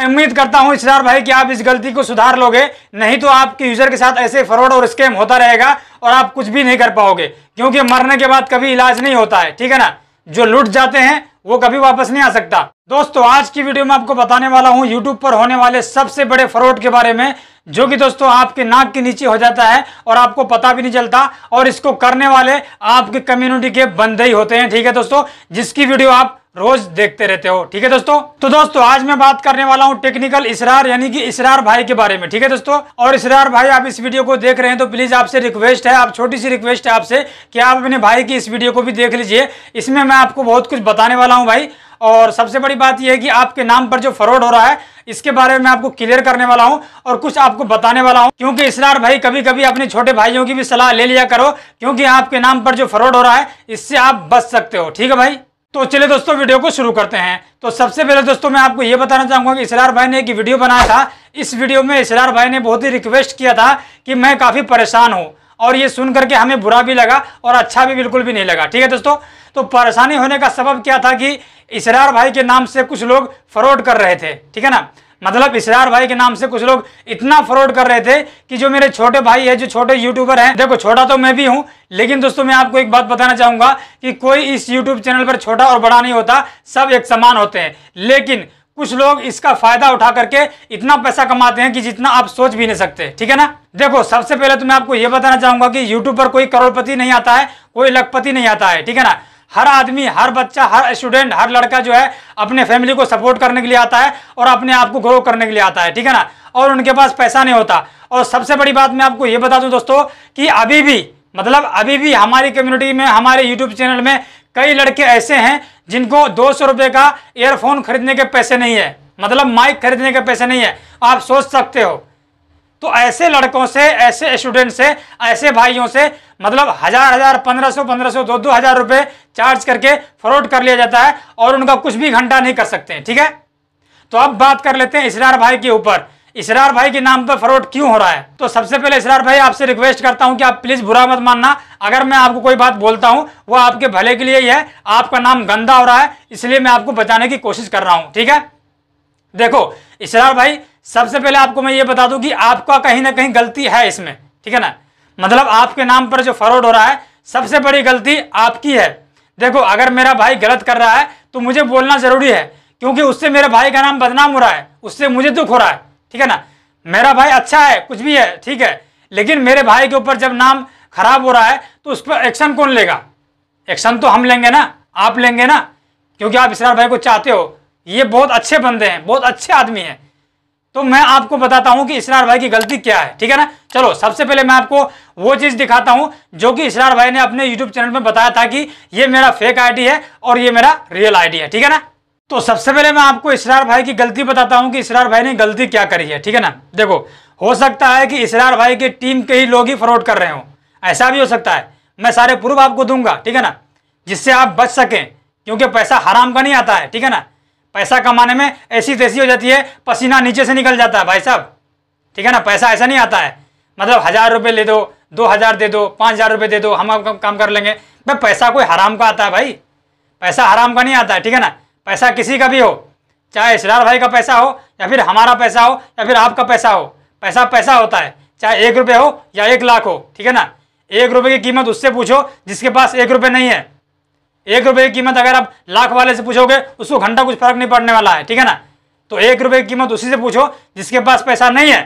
मैं उम्मीद करता हूं इसरार भाई कि आप इस गलती को सुधार लोगे, नहीं तो आपके यूजर के साथ ऐसे फ्रॉड और स्कैम होता रहेगा और आप कुछ भी नहीं कर पाओगे, क्योंकि मरने के बाद कभी इलाज नहीं होता है, ठीक है ना। जो लूट जाते हैं वो कभी वापस नहीं आ सकता। दोस्तों आज की वीडियो में आपको बताने वाला हूं यूट्यूब पर होने वाले सबसे बड़े फ्रॉड के बारे में, जो कि दोस्तों आपके नाक के नीचे हो जाता है और आपको पता भी नहीं चलता, और इसको करने वाले आपके कम्युनिटी के बंदे ही होते हैं, ठीक है दोस्तों, जिसकी वीडियो आप रोज देखते रहते हो, ठीक है दोस्तों। तो दोस्तों आज मैं बात करने वाला हूं टेक्निकल इसरार यानी कि इसरार भाई के बारे में, ठीक है दोस्तों। और इसरार भाई आप इस वीडियो को देख रहे हैं तो प्लीज आपसे रिक्वेस्ट है, आप छोटी सी रिक्वेस्ट है आपसे कि आप अपने भाई की इस वीडियो को भी देख लीजिए। इसमें मैं आपको बहुत कुछ बताने वाला हूं भाई, और सबसे बड़ी बात यह है कि आपके नाम पर जो फ्रॉड हो रहा है इसके बारे में आपको क्लियर करने वाला हूं और कुछ आपको बताने वाला हूं, क्योंकि इसरार भाई कभी कभी अपने छोटे भाइयों की भी सलाह ले लिया करो, क्योंकि आपके नाम पर जो फ्रॉड हो रहा है इससे आप बच सकते हो, ठीक है भाई। तो चलिए दोस्तों वीडियो को शुरू करते हैं। तो सबसे पहले दोस्तों मैं आपको ये बताना चाहूंगा कि इसरार भाई ने एक वीडियो बनाया था। इस वीडियो में इसरार भाई ने बहुत ही रिक्वेस्ट किया था कि मैं काफी परेशान हूं, और ये सुन करके हमें बुरा भी लगा और अच्छा भी बिल्कुल भी नहीं लगा, ठीक है दोस्तों। तो परेशानी होने का सबब क्या था कि इसरार भाई के नाम से कुछ लोग फ्रॉड कर रहे थे, ठीक है ना। मतलब इसरार भाई के नाम से कुछ लोग इतना फ्रॉड कर रहे थे कि जो मेरे छोटे भाई है, जो छोटे यूट्यूबर हैं, देखो छोटा तो मैं भी हूं, लेकिन दोस्तों मैं आपको एक बात बताना चाहूंगा कि कोई इस यूट्यूब चैनल पर छोटा और बड़ा नहीं होता, सब एक समान होते हैं। लेकिन कुछ लोग इसका फायदा उठा करके इतना पैसा कमाते हैं कि जितना आप सोच भी नहीं सकते, ठीक है ना। देखो सबसे पहले तो मैं आपको यह बताना चाहूंगा कि यूट्यूब पर कोई करोड़पति नहीं आता है, कोई लखपति नहीं आता है, ठीक है ना। हर आदमी, हर बच्चा, हर स्टूडेंट, हर लड़का जो है अपने फैमिली को सपोर्ट करने के लिए आता है और अपने आप को ग्रो करने के लिए आता है, ठीक है ना। और उनके पास पैसा नहीं होता। और सबसे बड़ी बात मैं आपको ये बता दूं दोस्तों कि अभी भी हमारी कम्युनिटी में, हमारे यूट्यूब चैनल में कई लड़के ऐसे हैं जिनको 200 रुपये का ईयरफोन खरीदने के पैसे नहीं है, मतलब माइक खरीदने के पैसे नहीं है। आप सोच सकते हो। तो ऐसे लड़कों से, ऐसे स्टूडेंट से, ऐसे भाइयों से मतलब हजार 1500 2,000 रुपए चार्ज करके फ्रॉड कर लिया जाता है और उनका कुछ भी घंटा नहीं कर सकते हैं, ठीक है। तो अब बात कर लेते हैं इसरार भाई के ऊपर। इसरार भाई के नाम पर फ्रॉड क्यों हो रहा है। तो सबसे पहले इसरार भाई आपसे रिक्वेस्ट करता हूं कि आप प्लीज बुरा मत मानना, अगर मैं आपको कोई बात बोलता हूं वो आपके भले के लिए ही है। आपका नाम गंदा हो रहा है इसलिए मैं आपको बचाने की कोशिश कर रहा हूं, ठीक है। देखो इसरार भाई सबसे पहले आपको मैं ये बता दूं कि आपका कहीं ना कहीं गलती है इसमें, ठीक है ना। मतलब आपके नाम पर जो फ्रॉड हो रहा है सबसे बड़ी गलती आपकी है। देखो अगर मेरा भाई गलत कर रहा है तो मुझे बोलना जरूरी है, क्योंकि उससे मेरे भाई का नाम बदनाम हो रहा है, उससे मुझे दुख हो रहा है, ठीक है ना। मेरा भाई अच्छा है, कुछ भी है, ठीक है, लेकिन मेरे भाई के ऊपर जब नाम खराब हो रहा है तो उस पर एक्शन कौन लेगा। एक्शन तो हम लेंगे ना, आप लेंगे ना, क्योंकि आप इसरार भाई को चाहते हो। ये बहुत अच्छे बंदे हैं, बहुत अच्छे आदमी हैं। तो मैं आपको बताता हूं कि इसरार भाई की गलती क्या है, ठीक है ना। चलो सबसे पहले मैं आपको वो चीज दिखाता हूं जो कि इसरार भाई ने अपने यूट्यूब चैनल में बताया था कि ये मेरा फेक आईडी है और ये मेरा रियल आईडी है, ठीक है ना। तो सबसे पहले मैं आपको इसरार भाई की गलती बताता हूं कि इसरार भाई ने गलती क्या करी है, ठीक है ना। देखो हो सकता है कि इसरार भाई के टीम के ही लोग ही फ्रॉड कर रहे हो, ऐसा भी हो सकता है। मैं सारे प्रूफ आपको दूंगा, ठीक है ना, जिससे आप बच सकें, क्योंकि पैसा हराम का नहीं आता है, ठीक है ना। पैसा कमाने में ऐसी तैसी हो जाती है, पसीना नीचे से निकल जाता है भाई साहब, ठीक है ना। पैसा ऐसा नहीं आता है मतलब 1000 रुपये ले दो, 2000 दे दो, 5000 रुपये दे दो, हम काम कर लेंगे। भाई पैसा कोई हराम का आता है भाई, पैसा हराम का नहीं आता है, ठीक है ना। पैसा किसी का भी हो, चाहे इसरार भाई का पैसा हो या फिर हमारा पैसा हो या फिर आपका पैसा हो, पैसा पैसा होता है, चाहे 1 रुपये हो या 1 लाख हो, ठीक है ना। 1 रुपये की कीमत उससे पूछो जिसके पास 1 रुपये नहीं है। 1 रुपये की कीमत अगर आप लाख वाले से पूछोगे उसको घंटा कुछ फर्क नहीं पड़ने वाला है, ठीक है ना। तो 1 रुपये की कीमत उसी से पूछो जिसके पास पैसा नहीं है,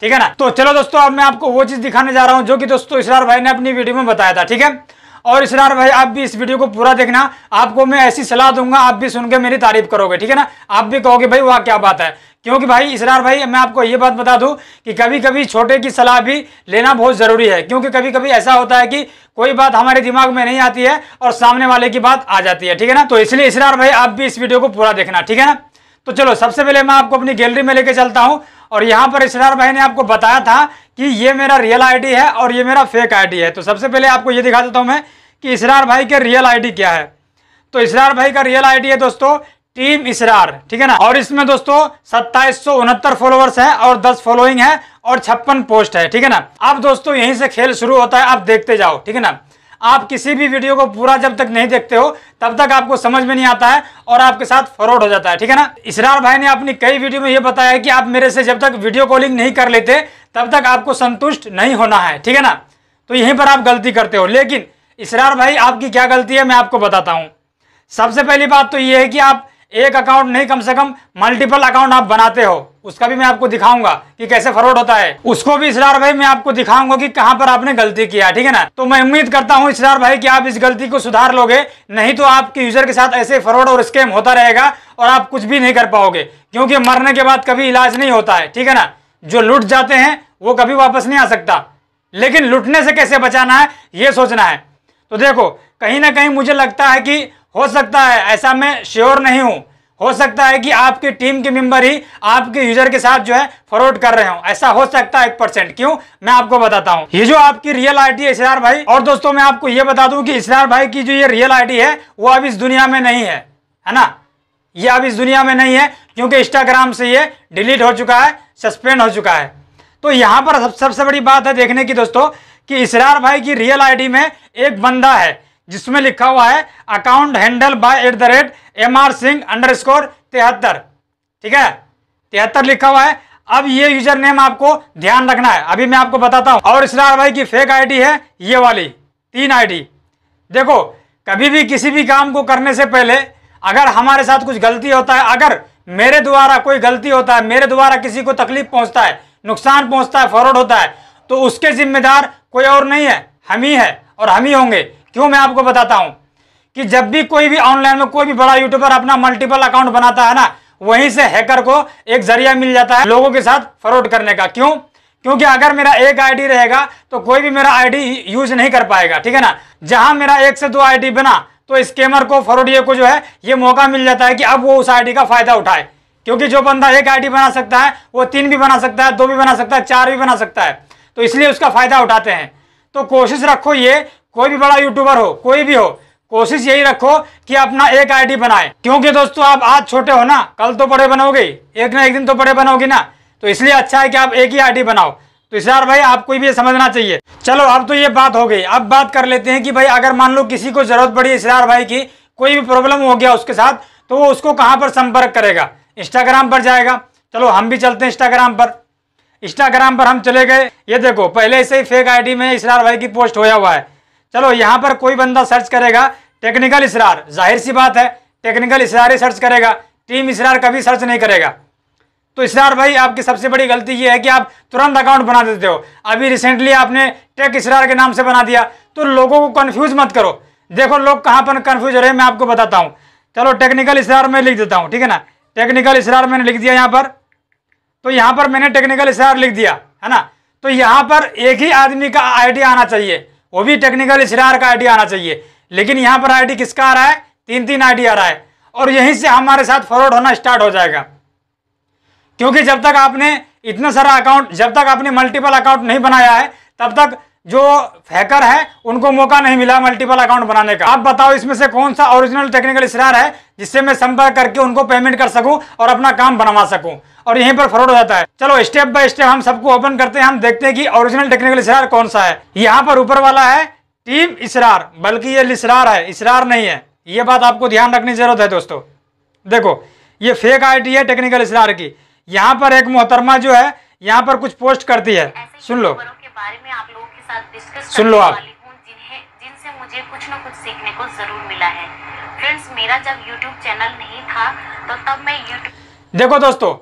ठीक है ना। तो चलो दोस्तों अब मैं आपको वो चीज दिखाने जा रहा हूं जो कि दोस्तों इसरार भाई ने अपनी वीडियो में बताया था, ठीक है। और इसरार भाई आप भी इस वीडियो को पूरा देखना, आपको मैं ऐसी सलाह दूंगा, आप भी सुन के मेरी तारीफ करोगे, ठीक है ना। आप भी कहोगे भाई वाह क्या बात है, क्योंकि भाई इसरार भाई मैं आपको ये बात बता दूं कि कभी कभी छोटे की सलाह भी लेना बहुत जरूरी है, क्योंकि कभी कभी ऐसा होता है कि कोई बात हमारे दिमाग में नहीं आती है और सामने वाले की बात आ जाती है, ठीक है ना। तो इसलिए इसरार भाई आप भी इस वीडियो को पूरा देखना, ठीक है ना। तो चलो सबसे पहले मैं आपको अपनी गैलरी में लेके चलता हूं, और यहाँ पर इसरार भाई ने आपको बताया था कि ये मेरा रियल आईडी है और ये मेरा फेक आईडी है। तो सबसे पहले आपको ये दिखा देता हूं मैं कि इसरार भाई के रियल आईडी क्या है। तो इसरार भाई का रियल आईडी है दोस्तों टीम इसरार, ठीक है ना। और इसमें दोस्तों 2769 फॉलोअर्स है और 10 फॉलोइंग है और 56 पोस्ट है, ठीक है ना। अब दोस्तों यहीं से खेल शुरू होता है, आप देखते जाओ, ठीक है ना। आप किसी भी वीडियो को पूरा जब तक नहीं देखते हो तब तक आपको समझ में नहीं आता है और आपके साथ फ्रॉड हो जाता है, ठीक है ना। इसरार भाई ने अपनी कई वीडियो में यह बताया कि आप मेरे से जब तक वीडियो कॉलिंग नहीं कर लेते तब तक आपको संतुष्ट नहीं होना है, ठीक है ना। तो यहीं पर आप गलती करते हो। लेकिन इसरार भाई आपकी क्या गलती है मैं आपको बताता हूं। सबसे पहली बात तो यह है कि आप एक अकाउंट नहीं कम से कम मल्टीपल अकाउंट आप बनाते हो, उसका भी मैं आपको दिखाऊंगा कि कैसे फ्रॉड होता है। उसको भी इसरार भाई मैं आपको दिखाऊंगा कि कहां पर आपने गलती किया, ठीक है ना। तो मैं उम्मीद करता हूं इसरार भाई कि आप इस गलती को सुधार लोगे, नहीं तो आपके यूजर के साथ ऐसे फ्रॉड और स्कैम होता रहेगा और आप कुछ भी नहीं कर पाओगे, क्योंकि मरने के बाद कभी इलाज नहीं होता है, ठीक है ना। जो लुट जाते हैं वो कभी वापस नहीं आ सकता, लेकिन लुटने से कैसे बचाना है ये सोचना है। तो देखो कहीं ना कहीं मुझे लगता है कि हो सकता है, ऐसा मैं श्योर नहीं हूं, हो सकता है कि आपके टीम के मेंबर ही आपके यूजर के साथ जो है फ्रॉड कर रहे हो, ऐसा हो सकता है 1%। क्यों, मैं आपको बताता हूं। ये जो आपकी रियल आईडी है इसरार भाई, और दोस्तों मैं आपको ये बता दूं कि इसरार भाई की जो ये रियल आईडी है वो अब इस दुनिया में नहीं है, है ना। ये अब इस दुनिया में नहीं है क्योंकि इंस्टाग्राम से ये डिलीट हो चुका है, सस्पेंड हो चुका है। तो यहां पर सबसे बड़ी बात है देखने की दोस्तों कि इसरार भाई की रियल आईडी में एक बंदा है जिसमें लिखा हुआ है account handle bye @MR Singh_73, ठीक है, 73 लिखा हुआ है। अब ये यूजर नेम आपको ध्यान रखना है, अभी मैं आपको बताता हूं। और इसरार भाई की फेक आईडी है ये वाली 3 आईडी। देखो कभी भी किसी भी काम को करने से पहले अगर हमारे साथ कुछ गलती होता है, अगर मेरे द्वारा कोई गलती होता है, मेरे द्वारा किसी को तकलीफ पहुंचता है, नुकसान पहुंचता है, फ्रॉड होता है, तो उसके जिम्मेदार कोई और नहीं है, हम ही है और हम ही होंगे। क्यों, मैं आपको बताता हूं कि जब भी कोई भी ऑनलाइन में कोई भी बड़ा यूट्यूबर अपना मल्टीपल अकाउंट बनाता है ना, वहीं से हैकर को एक जरिया मिल जाता है लोगों के साथ फ्रॉड करने का। क्यों, क्योंकि अगर मेरा एक आईडी रहेगा तो कोई भी मेरा आईडी यूज नहीं कर पाएगा, ठीक है ना। जहां मेरा 1 से 2 आईडी बना तो स्कैमर को, फ्रॉडिये को जो है ये मौका मिल जाता है कि अब वो उस आईडी का फायदा उठाए, क्योंकि जो बंदा एक आईडी बना सकता है वो 3 भी बना सकता है, 2 भी बना सकता है, 4 भी बना सकता है, तो इसलिए उसका फायदा उठाते हैं। तो कोशिश रखो, ये कोई भी बड़ा यूट्यूबर हो, कोई भी हो, कोशिश यही रखो कि अपना एक आईडी बनाए, क्योंकि दोस्तों आप आज छोटे हो ना, कल तो बड़े बनोगे, एक ना एक दिन तो बड़े बनोगे ना। तो इसलिए अच्छा है कि आप एक ही आईडी बनाओ। तो इसरार भाई आपको भी ये समझना चाहिए। चलो अब तो ये बात हो गई, अब बात कर लेते हैं कि भाई अगर मान लो किसी को जरूरत पड़ी इसरार भाई की, कोई भी प्रॉब्लम हो गया उसके साथ, तो वो उसको कहां पर संपर्क करेगा, इंस्टाग्राम पर जाएगा। चलो हम भी चलते हैं इंस्टाग्राम पर। इंस्टाग्राम पर हम चले गए, ये देखो पहले से ही फेक आईडी में इसरार भाई की पोस्ट होया हुआ है। चलो यहाँ पर कोई बंदा सर्च करेगा टेक्निकल इसरार, जाहिर सी बात है टेक्निकल इसरार ही सर्च करेगा, टीम इसरार कभी सर्च नहीं करेगा। तो इसरार भाई आपकी सबसे बड़ी गलती ये है कि आप तुरंत अकाउंट बना देते हो। अभी रिसेंटली आपने टेक इसरार के नाम से बना दिया, तो लोगों को कंफ्यूज मत करो। देखो लोग कहाँ पर कंफ्यूज हो रहे हैं मैं आपको बताता हूँ। चलो टेक्निकल इसरार में लिख देता हूँ, ठीक है ना। टेक्निकल इसरार मैंने लिख दिया यहाँ पर, तो यहाँ पर मैंने टेक्निकल इसरार लिख दिया, है ना। तो यहाँ पर एक ही आदमी का आईडी आना चाहिए, वो भी टेक्निकल इसरार का आईडी आना चाहिए। लेकिन यहाँ पर आईडी किसका आ रहा है, 3 आईडी आ रहा है, और यहीं से हमारे साथ फ्रॉड होना स्टार्ट हो जाएगा। क्योंकि जब तक आपने इतना सारा अकाउंट, जब तक आपने मल्टीपल अकाउंट नहीं बनाया है, तब तक जो हैकर है उनको मौका नहीं मिला मल्टीपल अकाउंट बनाने का। आप बताओ इसमें से कौन सा ओरिजिनल टेक्निकल इसरार है जिससे मैं संपर्क करके उनको पेमेंट कर सकूं और अपना काम बनवा सकूं, और यहीं पर फ्रॉड हो जाता है। चलो स्टेप बाय स्टेप हम सबको ओपन करते हैं, हम देखते हैं कि ओरिजिनल टेक्निकल इसरार कौन सा है। यहाँ पर ऊपर वाला है टीम इसरार, बल्कि ये लिसरार है, इसरार नहीं है। ये बात आपको ध्यान रखने की जरूरत है दोस्तों। देखो ये फेक आईडी है टेक्निकल इसरार की। यहाँ पर एक मोहतरमा जो है यहाँ पर कुछ पोस्ट करती है, सुन लो, के बारे में आप लोगों के साथ डिस्कस सुन लो आप, जिनसे मुझे कुछ न कुछ सीखने को जरूर मिला है। फ्रेंड्स, मेरा जब YouTube चैनल नहीं था तो तब मैं YouTube, देखो दोस्तों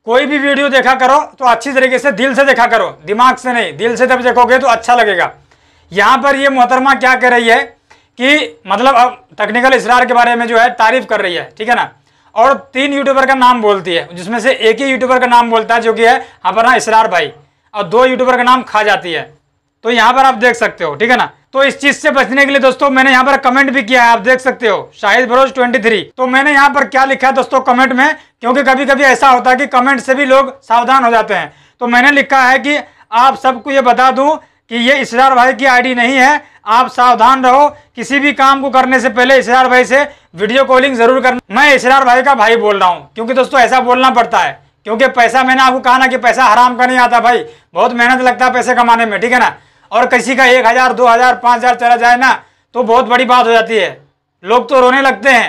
कोई भी वीडियो देखा करो तो अच्छी तरीके से दिल से देखा करो, दिमाग से नहीं, दिल से जब देखोगे तो अच्छा लगेगा। यहाँ पर ये मोहतरमा क्या कह रही है कि मतलब अब टेक्निकल इसरार के बारे में जो है तारीफ कर रही है, ठीक है ना, और 3 यूट्यूबर का नाम बोलती है, जिसमें से एक ही यूट्यूबर का नाम बोलता है जो कि है हमारा इसरार भाई, और 2 यूट्यूबर का नाम खा जाती है। तो यहाँ पर आप देख सकते हो, ठीक है ना। तो इस चीज से बचने के लिए दोस्तों मैंने यहाँ पर कमेंट भी किया है, आप देख सकते हो, शाहिद बरोज 23। तो मैंने यहाँ पर क्या लिखा है दोस्तों कमेंट में, क्योंकि कभी कभी ऐसा होता है कि कमेंट से भी लोग सावधान हो जाते हैं। तो मैंने लिखा है कि आप सबको ये बता दूं कि ये इसरार भाई की आईडी नहीं है, आप सावधान रहो, किसी भी काम को करने से पहले इसरार भाई से वीडियो कॉलिंग जरूर करना। मैं इसरार भाई का भाई बोल रहा हूँ, क्योंकि दोस्तों ऐसा बोलना पड़ता है, क्योंकि पैसा, मैंने आपको कहा ना कि पैसा हराम का नहीं आता भाई, बहुत मेहनत लगता है पैसे कमाने में, ठीक है ना। और किसी का 1000, 2000, 5000 चला जाए ना तो बहुत बड़ी बात हो जाती है। लोग तो रोने लगते हैं,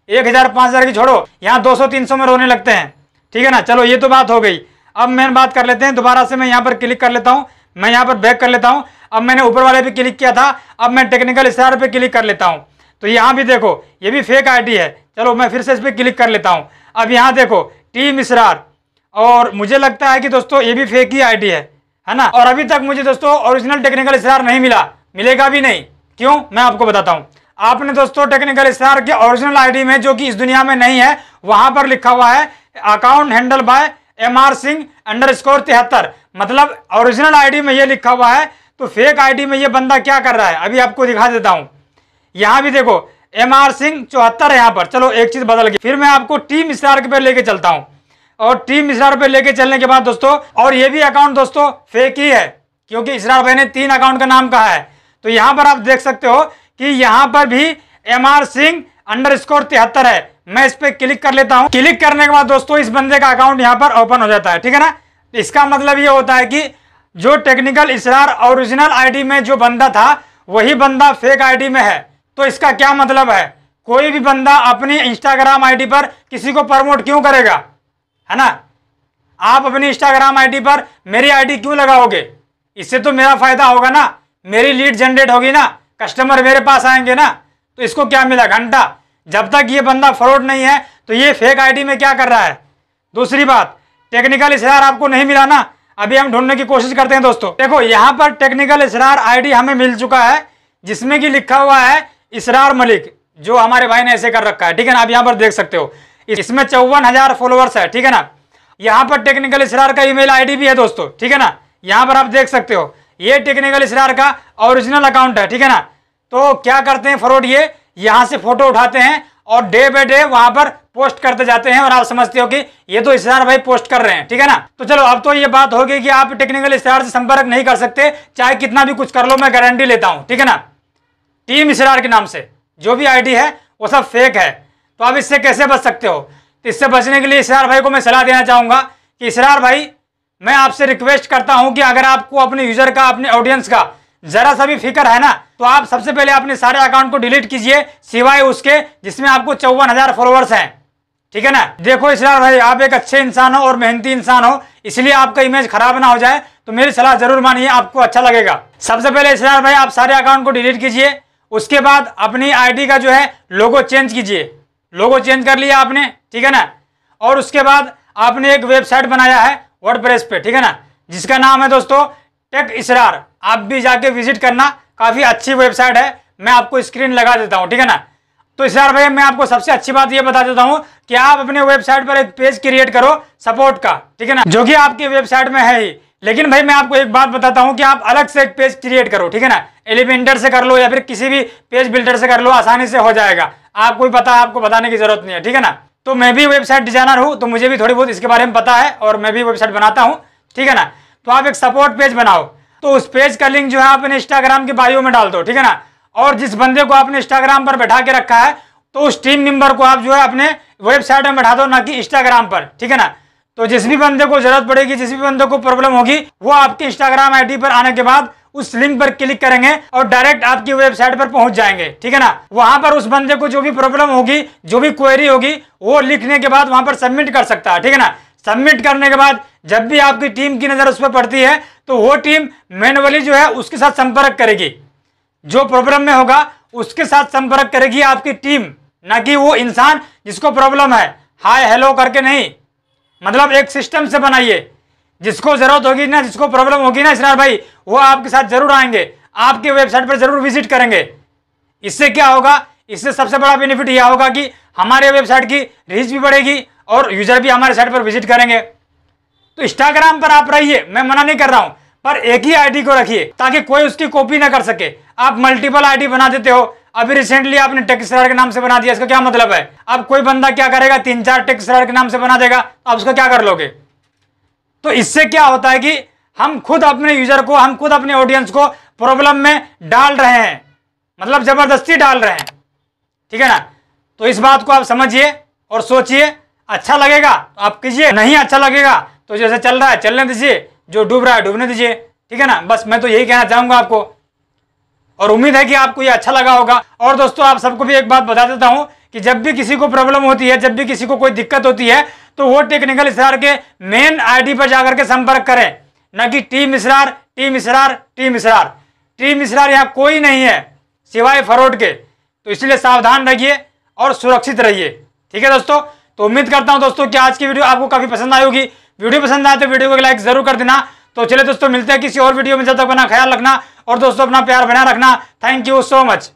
1000 5000 की छोड़ो, यहाँ 200 300 में रोने लगते हैं। ठीक है ना, चलो ये तो बात हो गई। अब मैं बात कर लेते हैं दोबारा से, मैं यहाँ पर क्लिक कर लेता हूँ, मैं यहाँ पर बैक कर लेता हूँ। अब मैंने ऊपर वाले पे क्लिक किया था, अब मैं टेक्निकल स्टार पे क्लिक कर लेता हूँ। तो यहाँ भी देखो ये भी फेक आईडी है। चलो मैं फिर से इस पर क्लिक कर लेता हूँ। अब यहाँ देखो टीम इसरार, और मुझे लगता है कि दोस्तों ये भी फेक ही आईडी है ना। और अभी तक मुझे दोस्तों ओरिजिनल टेक्निकल स्टार नहीं मिला, मिलेगा भी नहीं। क्यों, मैं आपको बताता हूँ। आपने दोस्तों टेक्निकल स्टार के ओरिजिनल आईडी में, जो कि इस दुनिया में नहीं है, वहां पर लिखा हुआ है account handle bye MR Singh _73, मतलब ओरिजिनल आईडी में ये लिखा हुआ है। तो फेक आईडी में ये बंदा क्या कर रहा है अभी आपको दिखा देता हूं। यहां भी देखो MR Singh 74 है यहाँ पर। चलो एक चीज बदल गई, फिर मैं आपको टीम स्टार पे लेके चलता हूं। और टीम स्टार पे लेके चलने के बाद दोस्तों, और ये भी अकाउंट दोस्तों फेक ही है, क्योंकि इसरार भाई ने 3 अकाउंट का नाम कहा है। तो यहां पर आप देख सकते हो कि यहां पर भी MR Singh _73 है। मैं इस पे क्लिक कर लेता हूं। क्लिक करने के बाद दोस्तों इस बंदे का अकाउंट यहां पर ओपन हो जाता है। ठीक है ना, इसका मतलब ये होता है कि जो टेक्निकल इसरार ओरिजिनल आईडी में जो बंदा था, वही बंदा फेक आईडी में है। तो इसका क्या मतलब है, कोई भी बंदा अपनी इंस्टाग्राम आईडी पर किसी को प्रमोट क्यों करेगा, है ना। आप अपनी इंस्टाग्राम आईडी पर मेरी आईडी क्यों लगाओगे, इससे तो मेरा फायदा होगा ना, मेरी लीड जनरेट होगी ना, कस्टमर मेरे पास आएंगे ना। तो इसको क्या मिला, घंटा। जब तक ये बंदा फ्रॉड नहीं है तो ये फेक आईडी में क्या कर रहा है। दूसरी बात, टेक्निकल इसरार आपको नहीं मिला ना, अभी हम ढूंढने की कोशिश करते हैं दोस्तों। देखो यहाँ पर टेक्निकल इसरार आईडी हमें मिल चुका है, जिसमें कि लिखा हुआ है इसरार मलिक, जो हमारे भाई ने ऐसे कर रखा है। ठीक है ना, आप यहाँ पर देख सकते हो, इसमें 54,000 फॉलोअर्स है। ठीक है ना, यहाँ पर टेक्निकल इसरार का ईमेल आईडी भी है दोस्तों। ठीक है ना, यहाँ पर आप देख सकते हो, ये टेक्निकल इसरार का ओरिजिनल अकाउंट है। ठीक है ना, तो क्या करते हैं फ्रॉड, ये यहाँ से फोटो उठाते हैं और डे बाय डे वहां पर पोस्ट करते जाते हैं, और आप समझते हो कि ये तो इसरार भाई पोस्ट कर रहे हैं। ठीक है ना, तो चलो अब तो ये बात होगी कि आप टेक्निकल इसरार से संपर्क नहीं कर सकते, चाहे कितना भी कुछ कर लो, मैं गारंटी लेता हूं। ठीक है ना, टीम इसरार के नाम से जो भी आईडी है वो सब फेक है। तो आप इससे कैसे बच सकते हो, तो इससे बचने के लिए इसरार भाई को मैं सलाह देना चाहूंगा कि इसरार भाई, मैं आपसे रिक्वेस्ट करता हूं कि अगर आपको अपने यूजर का, अपने ऑडियंस का जरा सा भी फिक्र है ना, तो आप सबसे पहले अपने सारे अकाउंट को डिलीट कीजिए, सिवाय उसके जिसमें आपको 54,000 फॉलोअर्स हैं। ठीक है ना, देखो इसरार भाई, आप एक अच्छे इंसान हो और मेहनती इंसान हो, इसलिए आपका इमेज खराब ना हो जाए, तो मेरी सलाह जरूर मानिए, आपको अच्छा लगेगा। सबसे पहले इसरार भाई आप सारे अकाउंट को डिलीट कीजिए, उसके बाद अपनी आईडी का जो है लोगो चेंज कीजिए। लोगो चेंज कर लिया आपने, ठीक है ना, और उसके बाद आपने एक वेबसाइट बनाया है वर्डप्रेस पे, ठीक है ना, जिसका नाम है दोस्तों टेक इसरार। आप भी जाके विजिट करना, काफी अच्छी वेबसाइट है, मैं आपको स्क्रीन लगा देता हूं। ठीक है ना, तो इसरार भाई मैं आपको सबसे अच्छी बात ये बता देता हूं कि आप अपने वेबसाइट पर एक पेज क्रिएट करो सपोर्ट का, ठीक है ना, जो कि आपकी वेबसाइट में है ही। लेकिन भाई मैं आपको एक बात बताता हूं कि आप अलग से एक पेज क्रिएट करो, ठीक है ना, एलिमेंटर से कर लो या फिर किसी भी पेज बिल्डर से कर लो, आसानी से हो जाएगा। आपको भी पता है, आपको बताने की जरूरत नहीं है। ठीक है ना, तो मैं भी वेबसाइट डिजाइनर हूं, तो मुझे भी थोड़ी बहुत इसके बारे में पता है और मैं भी वेबसाइट बनाता हूं। ठीक है ना, तो आप एक सपोर्ट पेज बनाओ, तो उस पेज का लिंक जो है आपने इंस्टाग्राम की बायो में डाल दो। ठीक है ना, और जिस बंदे को आपने इंस्टाग्राम पर बैठा के रखा है, तो उस टीम मेंबर को आप जो है अपने वेबसाइट में बैठा दो, ना कि इंस्टाग्राम पर। ठीक है ना, तो जिस भी बंदे को जरूरत पड़ेगी, जिस भी बंदे को प्रॉब्लम होगी, वो आपके इंस्टाग्राम आईडी पर आने के बाद उस लिंक पर क्लिक करेंगे और डायरेक्ट आपकी वेबसाइट पर पहुंच जाएंगे। ठीक है ना, वहां पर उस बंदे को जो भी प्रॉब्लम होगी, जो भी क्वेरी होगी, वो लिखने के बाद वहां पर सबमिट कर सकता है। ठीक है ना, सबमिट करने के बाद जब भी आपकी टीम की नजर उस पर पड़ती है, तो वो टीम मैन्युअली जो है उसके साथ संपर्क करेगी, जो प्रॉब्लम में होगा उसके साथ संपर्क करेगी आपकी टीम, ना कि वो इंसान जिसको प्रॉब्लम है। हाय हेलो करके नहीं, मतलब एक सिस्टम से बनाइए, जिसको जरूरत होगी ना, जिसको प्रॉब्लम होगी ना इसरार भाई, वो आपके साथ जरूर आएंगे, आपके वेबसाइट पर जरूर विजिट करेंगे। इससे क्या होगा, इससे सबसे बड़ा बेनिफिट यह होगा कि हमारे वेबसाइट की रीच भी बढ़ेगी और यूजर भी हमारे साइट पर विजिट करेंगे। तो इंस्टाग्राम पर आप रहिए, मैं मना नहीं कर रहा हूं, पर एक ही आईडी को रखिए ताकि कोई उसकी कॉपी ना कर सके। आप मल्टीपल आईडी बना देते हो, अभी रिसेंटली आपने टेक इसरार के नाम से बना दिया, इसका क्या मतलब है। अब कोई बंदा क्या करेगा, 3-4 टेक इसरार के नाम से बना देगा, आप उसका क्या कर लोगे। तो इससे क्या होता है कि हम खुद अपने यूजर को, हम खुद अपने ऑडियंस को प्रॉब्लम में डाल रहे हैं, मतलब जबरदस्ती डाल रहे हैं। ठीक है ना, तो इस बात को आप समझिए और सोचिए। अच्छा लगेगा तो आप कीजिए, नहीं अच्छा लगेगा तो जैसे चल रहा है चलने दीजिए, जो डूब रहा है डूबने दीजिए। ठीक है ना, बस मैं तो यही कहना चाहूंगा आपको। और उम्मीद है कि आपको ये अच्छा लगा होगा। और दोस्तों आप सबको भी एक बात बता देता हूं कि जब भी किसी को प्रॉब्लम होती है, जब भी किसी को कोई दिक्कत होती है, तो वो टेक्निकल इसरार के मेन आईडी पर जाकर के संपर्क करें, न कि टीम इसरार टीम इसरार टीम इसरार। टीम इसरार यहाँ कोई नहीं है सिवाय फरोड के। तो इसलिए सावधान रहिए और सुरक्षित रहिए। ठीक है दोस्तों, तो उम्मीद करता हूं दोस्तों कि आज की वीडियो आपको काफी पसंद आई होगी। वीडियो पसंद आए तो वीडियो को लाइक जरूर कर देना। तो चलिए दोस्तों मिलते हैं किसी और वीडियो में, जब तक अपना ख्याल रखना और दोस्तों अपना प्यार बना रखना। Thank you so much.